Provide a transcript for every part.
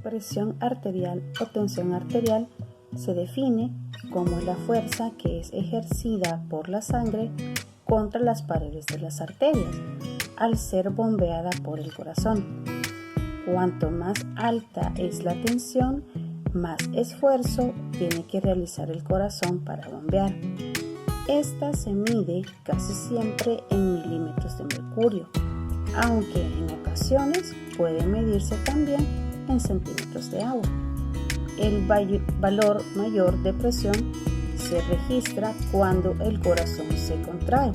Presión arterial o tensión arterial se define como la fuerza que es ejercida por la sangre contra las paredes de las arterias al ser bombeada por el corazón. Cuanto más alta es la tensión, más esfuerzo tiene que realizar el corazón para bombear. Esta se mide casi siempre en milímetros de mercurio, aunque en ocasiones puede medirse también en centímetros de agua. El valor mayor de presión se registra cuando el corazón se contrae,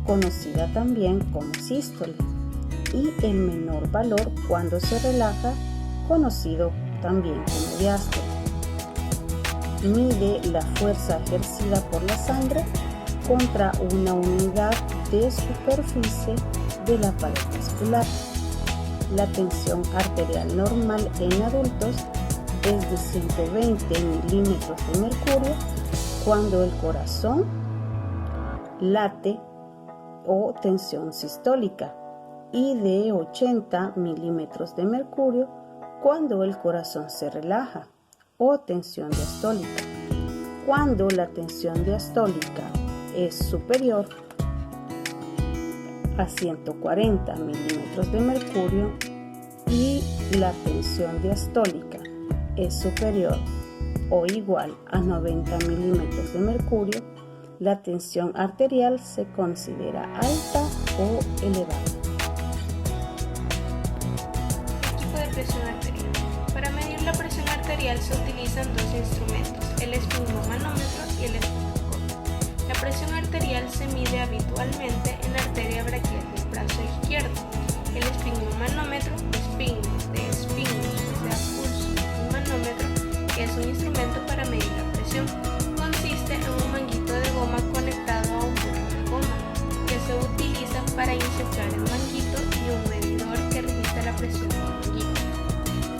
conocida también como sístole, y el menor valor cuando se relaja, conocido también como diástole. Mide la fuerza ejercida por la sangre contra una unidad de superficie de la pared vascular. La tensión arterial normal en adultos es de 120 milímetros de mercurio cuando el corazón late o tensión sistólica y de 80 milímetros de mercurio cuando el corazón se relaja o tensión diastólica. Cuando la tensión diastólica es superior a 140 milímetros de mercurio y la tensión diastólica es superior o igual a 90 milímetros de mercurio, la tensión arterial se considera alta o elevada. Tipo de presión arterial. Para medir la presión arterial se utilizan dos instrumentos, el esfigmomanómetro y el estetoscopio. La presión arterial se mide habitualmente en la arteria braquial del brazo izquierdo. El esfigmomanómetro, esfigmo, de esfigmos, o sea pulso, y manómetro, que es un instrumento para medir la presión, consiste en un manguito de goma conectado a un tubo de goma, que se utiliza para insuflar el manguito y un medidor que registra la presión del manguito.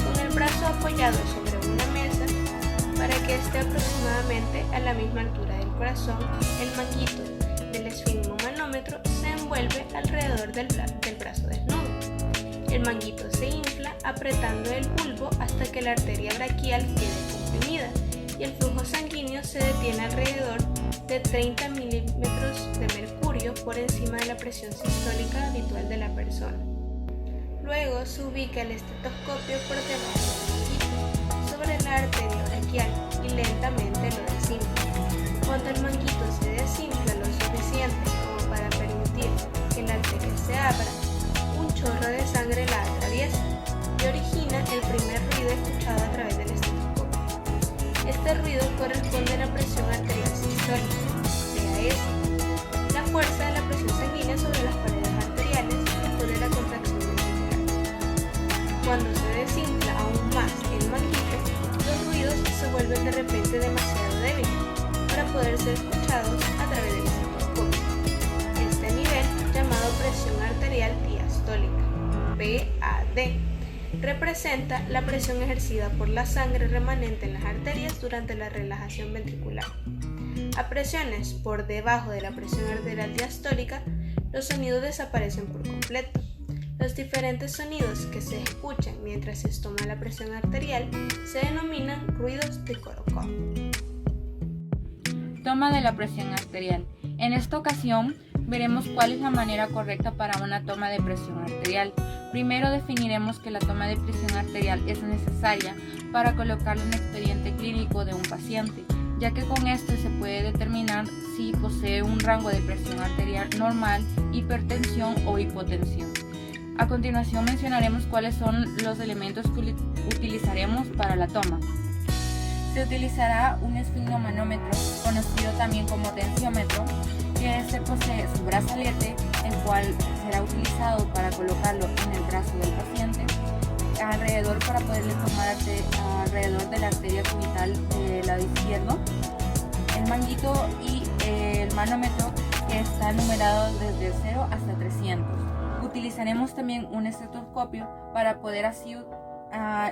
Con el brazo apoyado sobre una mesa, para que esté aproximadamente a la misma altura del corazón, el manguito del esfigmomanómetro se envuelve alrededor del brazo desnudo. El manguito se infla apretando el bulbo hasta que la arteria braquial quede comprimida y el flujo sanguíneo se detiene alrededor de 30 milímetros de mercurio por encima de la presión sistólica habitual de la persona. Luego se ubica el estetoscopio por debajo del manguito sobre la arteria braquial y lentamente lo desinfla. Cuando el manguito se desinfla lo suficiente como para permitir que la arteria se abra, un chorro de sangre la atraviesa y origina el primer ruido escuchado a través del estetoscopio. Este ruido corresponde a la presión arterial sistólica, sea S, la fuerza de la presión sanguínea sobre las paredes arteriales después de la contracción ventricular. Cuando se desinfla aún más el manguito, los ruidos se vuelven de repente demasiado débiles para poder ser escuchados a través del estetoscopio. Este nivel, llamado presión arterial diastólica, PAD, representa la presión ejercida por la sangre remanente en las arterias durante la relajación ventricular. A presiones por debajo de la presión arterial diastólica, los sonidos desaparecen por completo. Los diferentes sonidos que se escuchan mientras se toma la presión arterial se denominan ruidos de Korokov. Toma de la presión arterial. En esta ocasión veremos cuál es la manera correcta para una toma de presión arterial. Primero definiremos que la toma de presión arterial es necesaria para colocarle un expediente clínico de un paciente, ya que con este se puede determinar si posee un rango de presión arterial normal, hipertensión o hipotensión. A continuación mencionaremos cuáles son los elementos que utilizaremos para la toma. Se utilizará un esfigmomanómetro, conocido también como tensiómetro, que este posee su brazalete, el cual será utilizado para colocarlo en el brazo del paciente, alrededor para poderle tomar alrededor de la arteria cubital del lado izquierdo, el manguito y el manómetro, que está numerado desde 0 hasta 300. Utilizaremos también un estetoscopio para poder así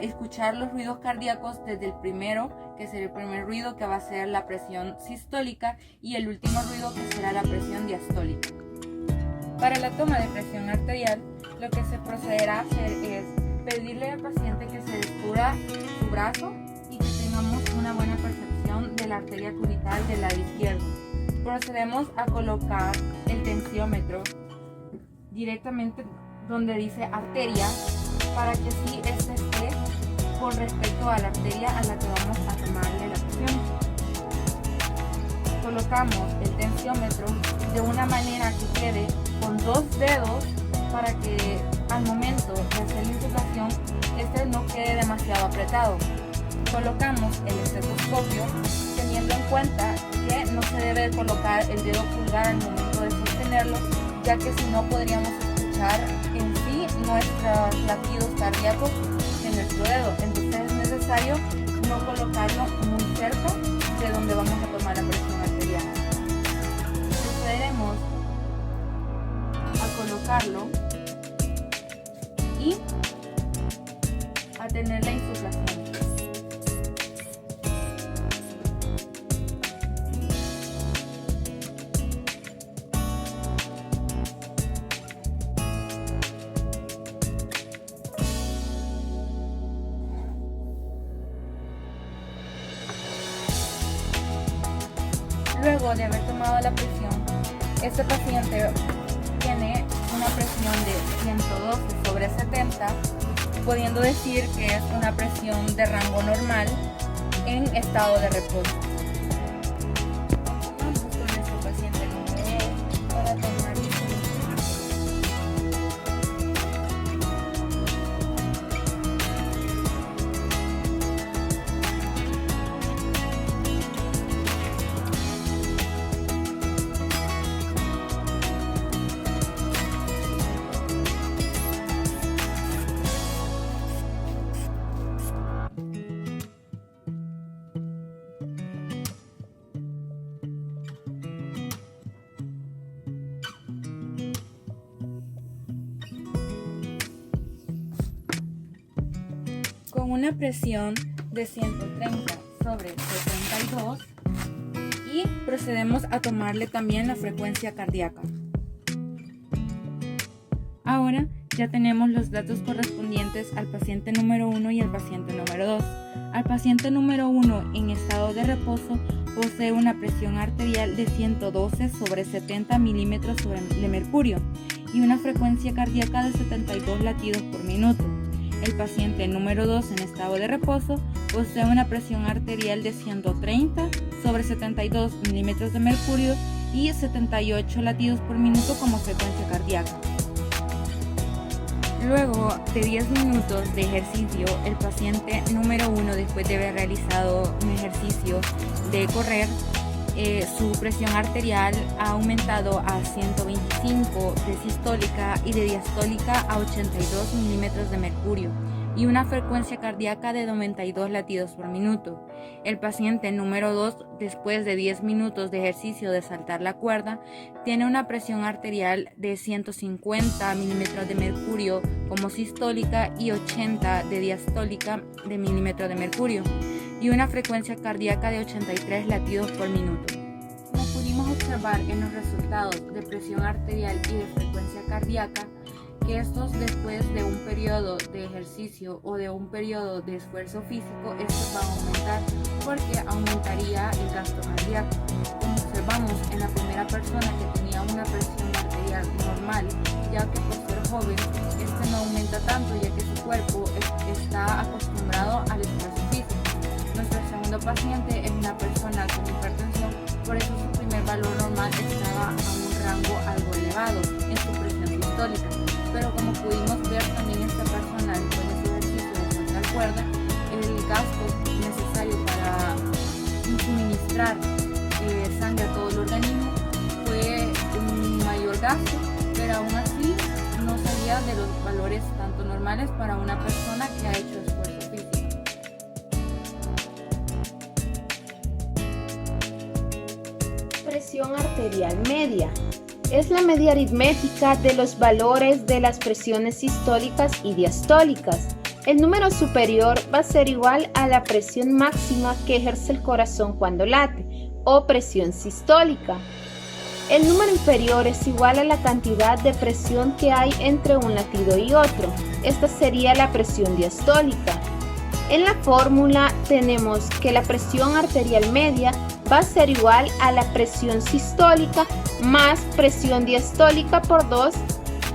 escuchar los ruidos cardíacos desde el primero, que será el primer ruido que va a ser la presión sistólica, y el último ruido que será la presión diastólica. Para la toma de presión arterial, lo que se procederá a hacer es pedirle al paciente que se descubra su brazo y que tengamos una buena percepción de la arteria cubital del lado izquierdo. Procedemos a colocar el tensiómetro directamente donde dice arteria para que sí este esté con respecto a la arteria a la que vamos a tomarle la presión. Colocamos el tensiómetro de una manera que quede con 2 dedos para que al momento de hacer la insuflación este no quede demasiado apretado. Colocamos el estetoscopio teniendo en cuenta que no se debe colocar el dedo pulgar al momento de sostenerlo, ya que si no podríamos escuchar en sí nuestros latidos cardíacos de nuestro dedo. Entonces es necesario no colocarlo muy cerca de donde vamos a tomar la presión arterial. Procederemos a colocarlo y a tener la insuflación. Luego de haber tomado la presión, este paciente tiene una presión de 112/70, pudiendo decir que es una presión de rango normal en estado de reposo. Vamos con nuestro paciente número 2 para tomar la con una presión de 130/72 y procedemos a tomarle también la frecuencia cardíaca. Ahora ya tenemos los datos correspondientes al paciente número 1 y al paciente número 2. Al paciente número 1 en estado de reposo posee una presión arterial de 112/70 milímetros de mercurio y una frecuencia cardíaca de 72 latidos por minuto. El paciente número 2 en estado de reposo posee una presión arterial de 130/72 milímetros de mercurio y 78 latidos por minuto como frecuencia cardíaca. Luego de 10 minutos de ejercicio, el paciente número 1, después de haber realizado un ejercicio de correr, su presión arterial ha aumentado a 125 de sistólica y de diastólica a 82 milímetros de mercurio y una frecuencia cardíaca de 92 latidos por minuto. El paciente número 2, después de 10 minutos de ejercicio de saltar la cuerda, tiene una presión arterial de 150 milímetros de mercurio como sistólica y 80 de diastólica de milímetros de mercurio y una frecuencia cardíaca de 83 latidos por minuto. Como pudimos observar en los resultados de presión arterial y de frecuencia cardíaca, que estos después de un periodo de ejercicio o de un periodo de esfuerzo físico, estos van a aumentar porque aumentaría el gasto cardíaco. Como observamos en la primera persona que tenía una presión arterial normal, ya que por ser joven, este no aumenta tanto ya que su cuerpo está acostumbrado al esfuerzo físico. Nuestro segundo paciente es una persona con hipertensión, por eso su primer valor normal estaba a un rango algo elevado en su presión sistólica. Pero como pudimos ver también esta persona después de su ejercicio de saltar cuerda, el gasto necesario para suministrar sangre a todo el organismo fue un mayor gasto, pero aún así no salía de los valores tanto normales para una persona que ha hecho esfuerzo físico. Presión arterial media. Es la media aritmética de los valores de las presiones sistólicas y diastólicas. El número superior va a ser igual a la presión máxima que ejerce el corazón cuando late, o presión sistólica. El número inferior es igual a la cantidad de presión que hay entre un latido y otro. Esta sería la presión diastólica. En la fórmula tenemos que la presión arterial media va a ser igual a la presión sistólica más presión diastólica por 2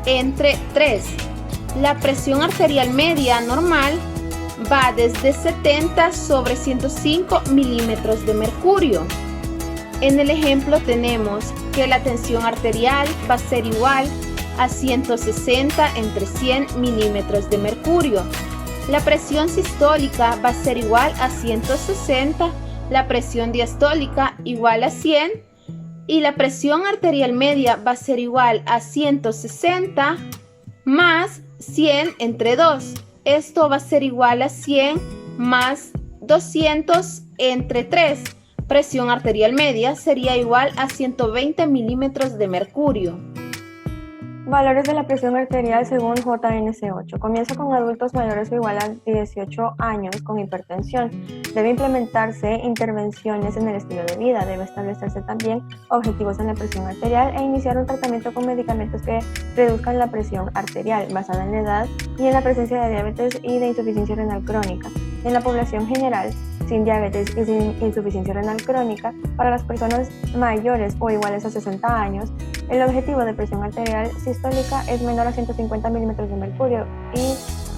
entre 3. La presión arterial media normal va desde 70 sobre 105 milímetros de mercurio. En el ejemplo tenemos que la tensión arterial va a ser igual a 160 entre 100 milímetros de mercurio. La presión sistólica va a ser igual a 160, la presión diastólica igual a 100 y la presión arterial media va a ser igual a 160 más 100 entre 2. Esto va a ser igual a 100 más 200 entre 3. Presión arterial media sería igual a 120 milímetros de mercurio. Valores de la presión arterial según JNS8. Comienza con adultos mayores o igual a 18 años con hipertensión. Debe implementarse intervenciones en el estilo de vida. Debe establecerse también objetivos en la presión arterial e iniciar un tratamiento con medicamentos que reduzcan la presión arterial, basada en la edad y en la presencia de diabetes y de insuficiencia renal crónica. En la población general, sin diabetes y sin insuficiencia renal crónica, para las personas mayores o iguales a 60 años, el objetivo de presión arterial sistólica es menor a 150 milímetros de mercurio y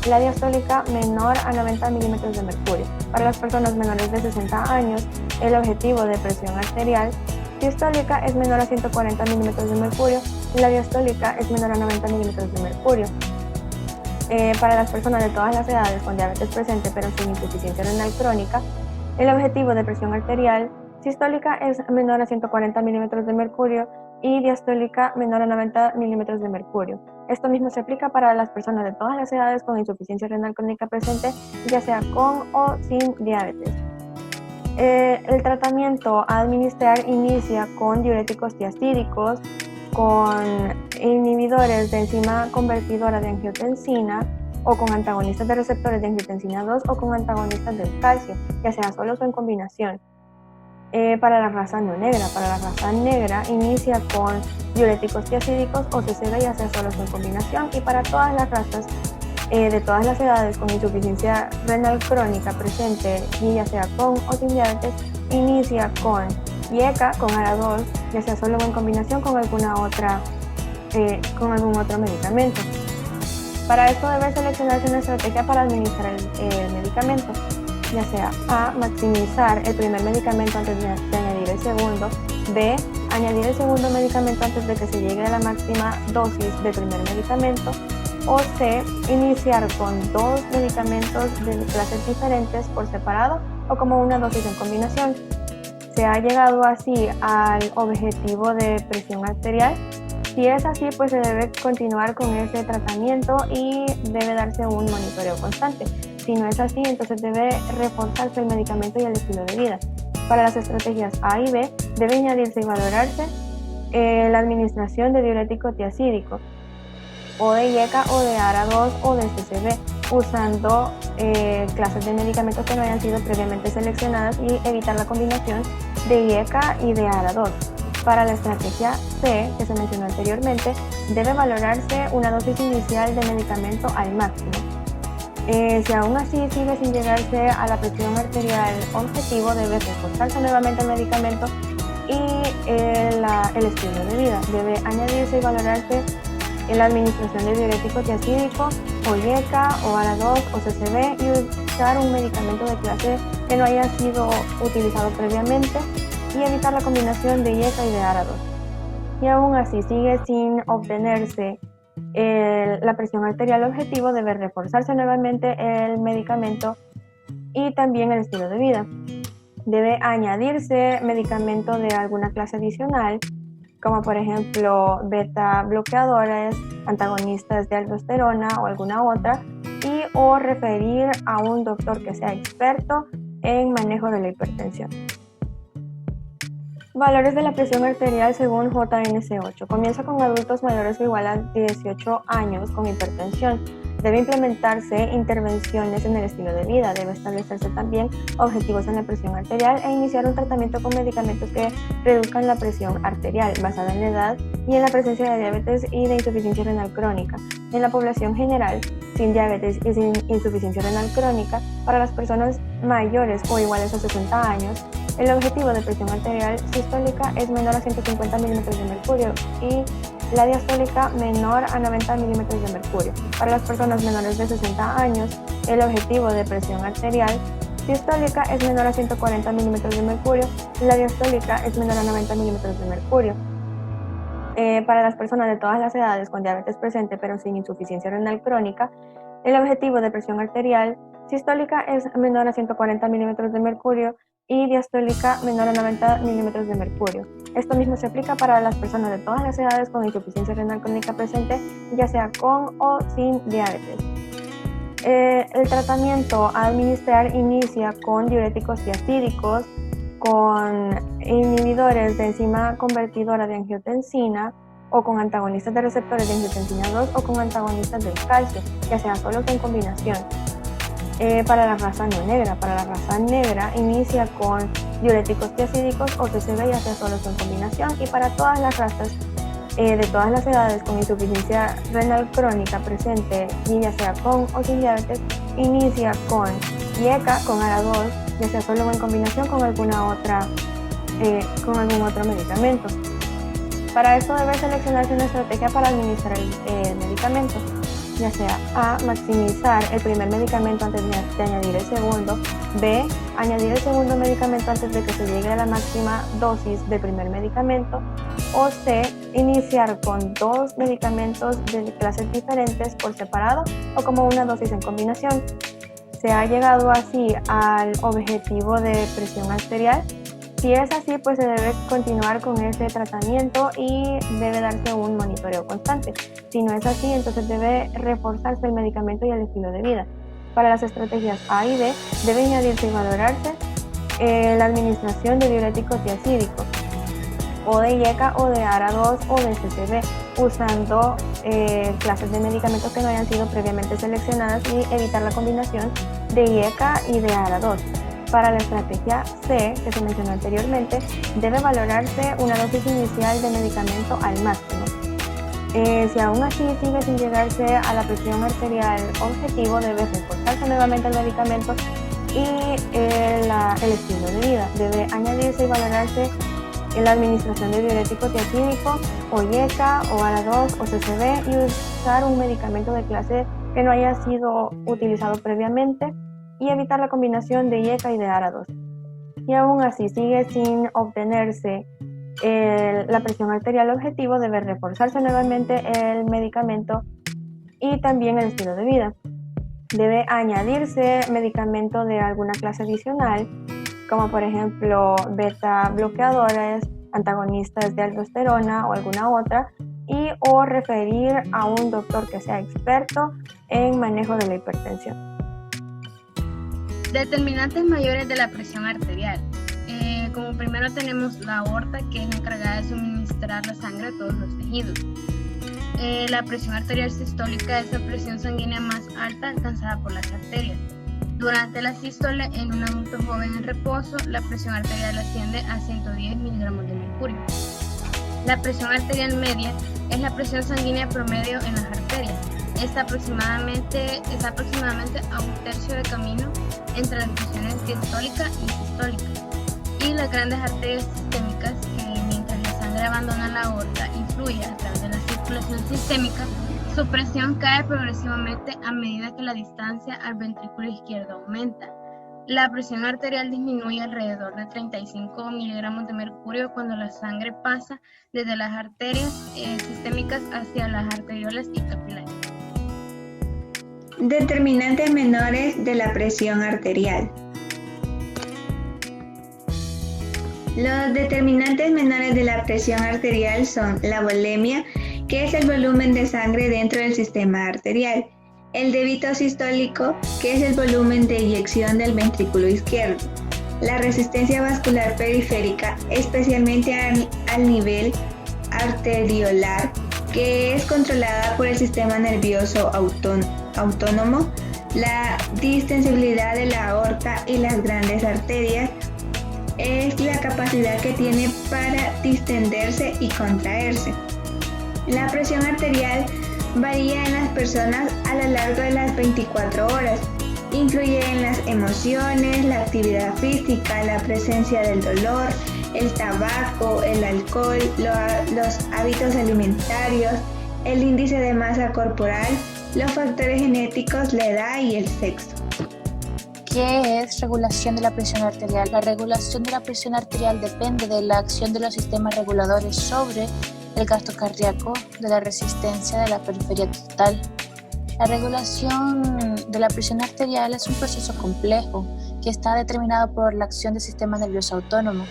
la diastólica menor a 90 milímetros de mercurio. Para las personas menores de 60 años, el objetivo de presión arterial sistólica es menor a 140 milímetros de mercurio y la diastólica es menor a 90 milímetros de mercurio. Para las personas de todas las edades con diabetes presente pero sin insuficiencia renal crónica, el objetivo de presión arterial sistólica es menor a 140 milímetros de mercurio y diastólica menor a 90 milímetros de mercurio. Esto mismo se aplica para las personas de todas las edades con insuficiencia renal crónica presente, ya sea con o sin diabetes. El tratamiento a administrar inicia con diuréticos tiacídicos, con inhibidores de enzima convertidora de angiotensina o con antagonistas de receptores de angiotensina 2 o con antagonistas del calcio, ya sea solos o en combinación. Para la raza no negra. Para la raza negra inicia con diuréticos tiacídicos o CCB, ya sea solos o en combinación, y para todas las razas de todas las edades con insuficiencia renal crónica presente y ya sea con o sin diabetes, inicia con IECA, con ARA2, ya sea solo o en combinación con algún otro medicamento. Para esto debe seleccionarse una estrategia para administrar el medicamento, ya sea A, maximizar el primer medicamento antes de añadir el segundo, B, añadir el segundo medicamento antes de que se llegue a la máxima dosis del primer medicamento, o C, iniciar con 2 medicamentos de clases diferentes por separado o como una dosis en combinación. Se ha llegado así al objetivo de presión arterial. Si es así, pues se debe continuar con ese tratamiento y debe darse un monitoreo constante. Si no es así, entonces debe reforzarse el medicamento y el estilo de vida. Para las estrategias A y B, debe añadirse y valorarse la administración de diurético tiacídico, o de IECA, o de ARA2, o de CCB, usando clases de medicamentos que no hayan sido previamente seleccionadas y evitar la combinación de IECA y de ARA2. Para la estrategia C, que se mencionó anteriormente, debe valorarse una dosis inicial de medicamento al máximo. Si aún así sigue sin llegarse a la presión arterial objetivo, debe reforzarse nuevamente el medicamento y el estilo de vida. Debe añadirse y valorarse la administración de diurético tiacídico, o IECA, o ARA2, o CCB, y usar un medicamento de clase que no haya sido utilizado previamente y evitar la combinación de IECA y de ARA2. Y aún así sigue sin obtenerse la presión arterial objetivo, debe reforzarse nuevamente el medicamento y también el estilo de vida. Debe añadirse medicamento de alguna clase adicional, como por ejemplo beta bloqueadores, antagonistas de aldosterona o alguna otra, y o referir a un doctor que sea experto en manejo de la hipertensión. Valores de la presión arterial según JNS8. Comienza con adultos mayores o igual a 18 años con hipertensión. Debe implementarse intervenciones en el estilo de vida, debe establecerse también objetivos en la presión arterial e iniciar un tratamiento con medicamentos que reduzcan la presión arterial basada en la edad y en la presencia de diabetes y de insuficiencia renal crónica. En la población general, sin diabetes y sin insuficiencia renal crónica, para las personas mayores o iguales a 60 años, el objetivo de presión arterial sistólica es menor a 150 milímetros de mercurio y la diastólica menor a 90 milímetros de mercurio. Para las personas menores de 60 años, el objetivo de presión arterial sistólica es menor a 140 milímetros de mercurio y la diastólica es menor a 90 milímetros de mercurio. Para las personas de todas las edades con diabetes presente pero sin insuficiencia renal crónica, el objetivo de presión arterial sistólica es menor a 140 milímetros de mercurio y diastólica menor a 90 milímetros de mercurio. Esto mismo se aplica para las personas de todas las edades con insuficiencia renal crónica presente, ya sea con o sin diabetes. El tratamiento a administrar inicia con diuréticos tiazídicos, con inhibidores de enzima convertidora de angiotensina o con antagonistas de receptores de angiotensina 2 o con antagonistas del calcio, ya sea solos o en combinación. Para la raza no negra. Para la raza negra inicia con diuréticos tiazídicos o TCB, ya sea solos o en combinación, y para todas las razas de todas las edades con insuficiencia renal crónica presente y ya sea con o sin diabetes, inicia con IECA, con ARA2, ya sea solo o en combinación con algún otro medicamento. Para esto debe seleccionarse una estrategia para administrar el medicamento, ya sea A, maximizar el primer medicamento antes de añadir el segundo, B, añadir el segundo medicamento antes de que se llegue a la máxima dosis del primer medicamento, o C, iniciar con dos medicamentos de clases diferentes por separado o como una dosis en combinación. Se ha llegado así al objetivo de presión arterial. Si es así, pues se debe continuar con ese tratamiento y debe darse un monitoreo constante. Si no es así, entonces debe reforzarse el medicamento y el estilo de vida. Para las estrategias A y B, debe añadirse y valorarse la administración de diuréticos tiazídicos, o de IECA, o de ARA2, o de CCB, usando clases de medicamentos que no hayan sido previamente seleccionadas y evitar la combinación de IECA y de ARA2. Para la estrategia C, que se mencionó anteriormente, debe valorarse una dosis inicial de medicamento al máximo. Si aún así sigue sin llegarse a la presión arterial objetivo, debe reforzarse nuevamente el medicamento y el estilo de vida. Debe añadirse y valorarse la administración de diurético tiazídico, o IECA, o ARA2, o CCB, y usar un medicamento de clase que no haya sido utilizado previamente, y evitar la combinación de IECA y de ARA2. Y aún así sigue sin obtenerse la presión arterial objetivo, debe reforzarse nuevamente el medicamento y también el estilo de vida. Debe añadirse medicamento de alguna clase adicional, como por ejemplo beta bloqueadores, antagonistas de aldosterona o alguna otra, o referir a un doctor que sea experto en manejo de la hipertensión. Determinantes mayores de la presión arterial. Como primero tenemos la aorta, que es la encargada de suministrar la sangre a todos los tejidos. La presión arterial sistólica es la presión sanguínea más alta alcanzada por las arterias. Durante la sístole, en un adulto joven en reposo, la presión arterial asciende a 110 miligramos de mercurio. La presión arterial media es la presión sanguínea promedio en las arterias. Está aproximadamente a un tercio de camino entre las presiones diastólica y sistólica. Y las grandes arterias sistémicas, que mientras la sangre abandona la aorta y fluye a través de la circulación sistémica, su presión cae progresivamente a medida que la distancia al ventrículo izquierdo aumenta. La presión arterial disminuye alrededor de 35 miligramos de mercurio cuando la sangre pasa desde las arterias sistémicas hacia las arteriolas y capilares. Determinantes menores de la presión arterial. Los determinantes menores de la presión arterial son la volemia, que es el volumen de sangre dentro del sistema arterial, el débito sistólico, que es el volumen de eyección del ventrículo izquierdo, la resistencia vascular periférica, especialmente al nivel arteriolar, que es controlada por el sistema nervioso autónomo, la distensibilidad de la aorta y las grandes arterias es la capacidad que tiene para distenderse y contraerse. La presión arterial varía en las personas a lo largo de las 24 horas. Influye en las emociones, la actividad física, la presencia del dolor, el tabaco, el alcohol, los hábitos alimentarios, el índice de masa corporal, los factores genéticos, la edad y el sexo. ¿Qué es regulación de la presión arterial? La regulación de la presión arterial depende de la acción de los sistemas reguladores sobre el gasto cardíaco, de la resistencia de la periferia total. La regulación de la presión arterial es un proceso complejo que está determinado por la acción del sistema nervioso autónomo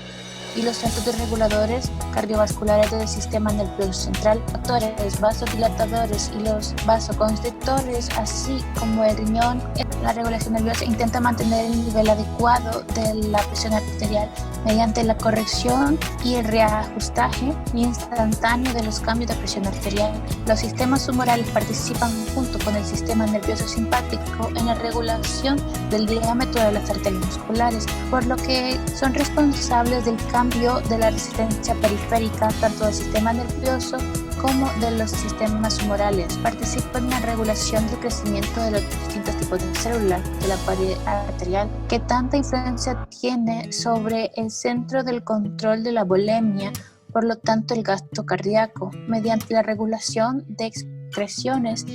y los centros reguladores cardiovasculares del sistema nervioso central, factores vasodilatadores y los vasoconstrictores, así como el riñón. La regulación nerviosa intenta mantener el nivel adecuado de la presión arterial mediante la corrección y el reajustaje instantáneo de los cambios de presión arterial. Los sistemas humorales participan junto con el sistema nervioso simpático en la regulación del diámetro de las arterias musculares, por lo que son responsables del cambio de la resistencia periférica tanto del sistema nervioso como de los sistemas humorales. Participan en la regulación del crecimiento de los distintos tipos de células de la pared arterial, que tanta influencia tiene sobre el centro del control de la volemia, por lo tanto el gasto cardíaco, mediante la regulación de excreciones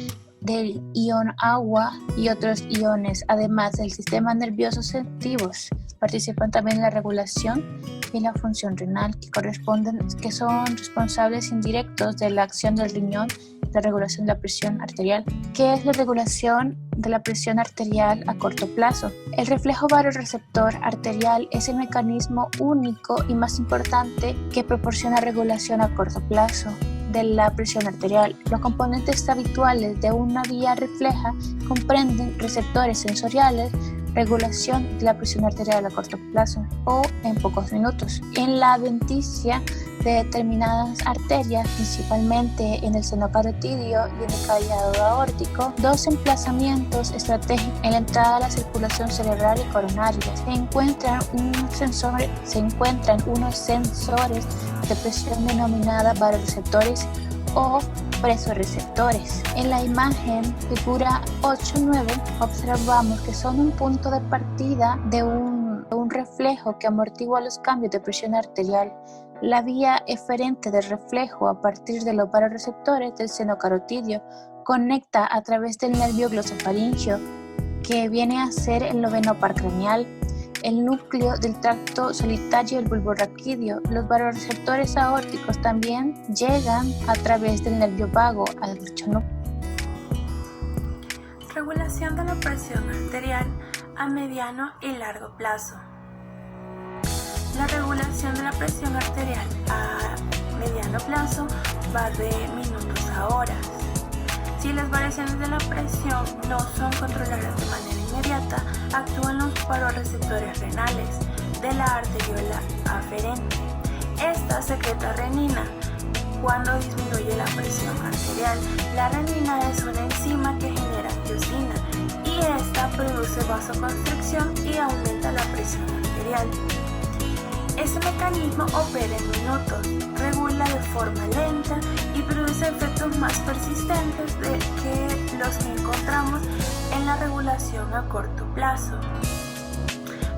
del ion agua y otros iones, además del sistema nervioso sensitivos. Participan también en la regulación y la función renal, que son responsables indirectos de la acción del riñón, la regulación de la presión arterial. ¿Qué es la regulación de la presión arterial a corto plazo? El reflejo vasoreceptor arterial es el mecanismo único y más importante que proporciona regulación a corto plazo de la presión arterial. Los componentes habituales de una vía refleja comprenden receptores sensoriales, regulación de la presión arterial a corto plazo o en pocos minutos. En la adventicia de determinadas arterias, principalmente en el seno carotidio y en el callado aórtico, dos emplazamientos estratégicos en la entrada a la circulación cerebral y coronaria. Se encuentran unos sensores de presión denominadas vasoreceptores o presoreceptores. En la imagen figura 8-9 observamos que son un punto de partida de un reflejo que amortigua los cambios de presión arterial. La vía eferente del reflejo a partir de los vasoreceptores del seno carotidio conecta a través del nervio glosofaríngeo, que viene a ser el noveno par craneal, el núcleo del tracto solitario del bulbo raquídeo. Los vasoreceptores aórticos también llegan a través del nervio vago al dicho núcleo. Regulación de la presión arterial a mediano y largo plazo. La regulación de la presión arterial a mediano plazo va de minutos a horas. Si las variaciones de la presión no son controladas de manera inmediata, actúan los vasoreceptores renales de la arteriola aferente. Esta secreta renina cuando disminuye la presión arterial. La renina es una enzima que genera angiosina y esta produce vasoconstricción y aumenta la presión arterial. Este mecanismo opera en minutos, regula de forma lenta y produce efectos más persistentes que los que encontramos en la regulación a corto plazo.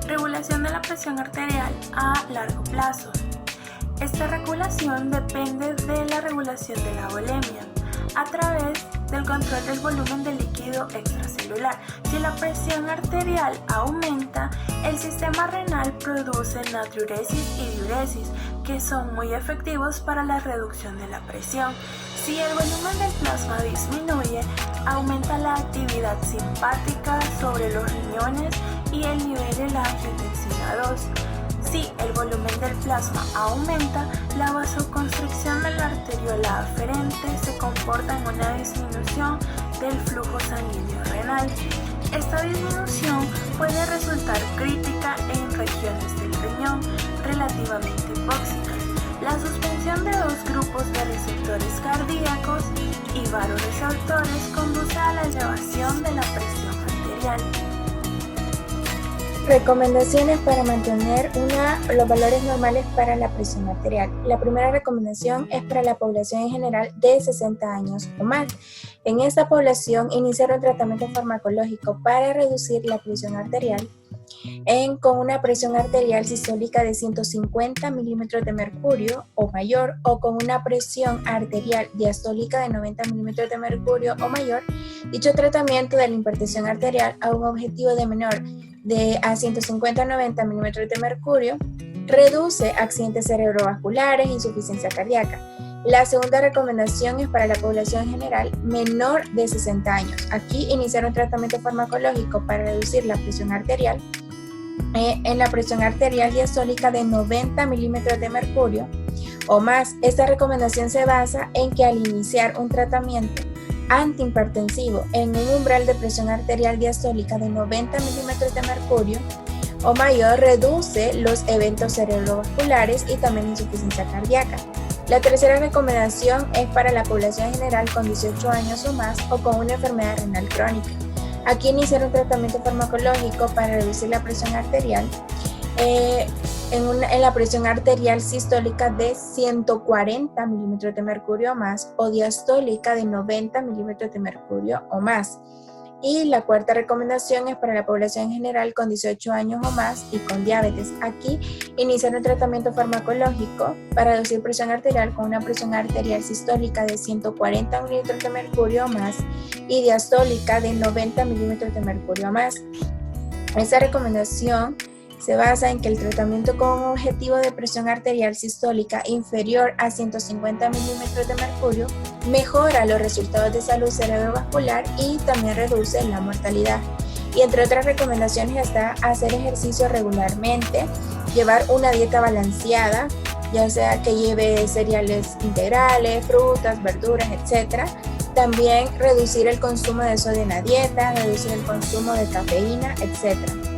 Regulación de la presión arterial a largo plazo. Esta regulación depende de la regulación de la volemia a través del control del volumen de líquido extracelular. Si la presión arterial aumenta, el sistema renal produce natriuresis y diuresis, que son muy efectivos para la reducción de la presión. Si el volumen del plasma disminuye, aumenta la actividad simpática sobre los riñones y el nivel de la angiotensina 2. Si el volumen del plasma aumenta, la vasoconstricción de la arteriola aferente se comporta en una disminución del flujo sanguíneo renal. Esta disminución puede resultar crítica en regiones del riñón relativamente hipóxicas. La suspensión de dos grupos de receptores cardíacos y vasoreceptores conduce a la elevación de la presión arterial. Recomendaciones para mantener los valores normales para la presión arterial. La primera recomendación es para la población en general de 60 años o más. En esta población, iniciar un tratamiento farmacológico para reducir la presión arterial con una presión arterial sistólica de 150 milímetros de mercurio o mayor, o con una presión arterial diastólica de 90 milímetros de mercurio o mayor. Dicho tratamiento de la hipertensión arterial a un objetivo de menor a 150 a 90 milímetros de mercurio reduce accidentes cerebrovasculares e insuficiencia cardíaca. La segunda recomendación es para la población general menor de 60 años. Aquí iniciar un tratamiento farmacológico para reducir la presión arterial en la presión arterial diastólica de 90 milímetros de mercurio o más. Esta recomendación se basa en que al iniciar un tratamiento antihipertensivo en un umbral de presión arterial diastólica de 90 milímetros de mercurio o mayor reduce los eventos cerebrovasculares y también insuficiencia cardíaca. La tercera recomendación es para la población general con 18 años o más o con una enfermedad renal crónica. Aquí iniciar un tratamiento farmacológico para reducir la presión arterial en la presión arterial sistólica de 140 milímetros de mercurio o más o diastólica de 90 milímetros de mercurio o más. Y la cuarta recomendación es para la población en general con 18 años o más y con diabetes. Aquí iniciar un tratamiento farmacológico para reducir presión arterial con una presión arterial sistólica de 140 milímetros de mercurio o más y diastólica de 90 milímetros de mercurio o más. Esta recomendación se basa en que el tratamiento con un objetivo de presión arterial sistólica inferior a 150 milímetros de mercurio mejora los resultados de salud cerebrovascular y también reduce la mortalidad. Y entre otras recomendaciones está hacer ejercicio regularmente, llevar una dieta balanceada, ya sea que lleve cereales integrales, frutas, verduras, etc. También reducir el consumo de sodio en la dieta, reducir el consumo de cafeína, etc.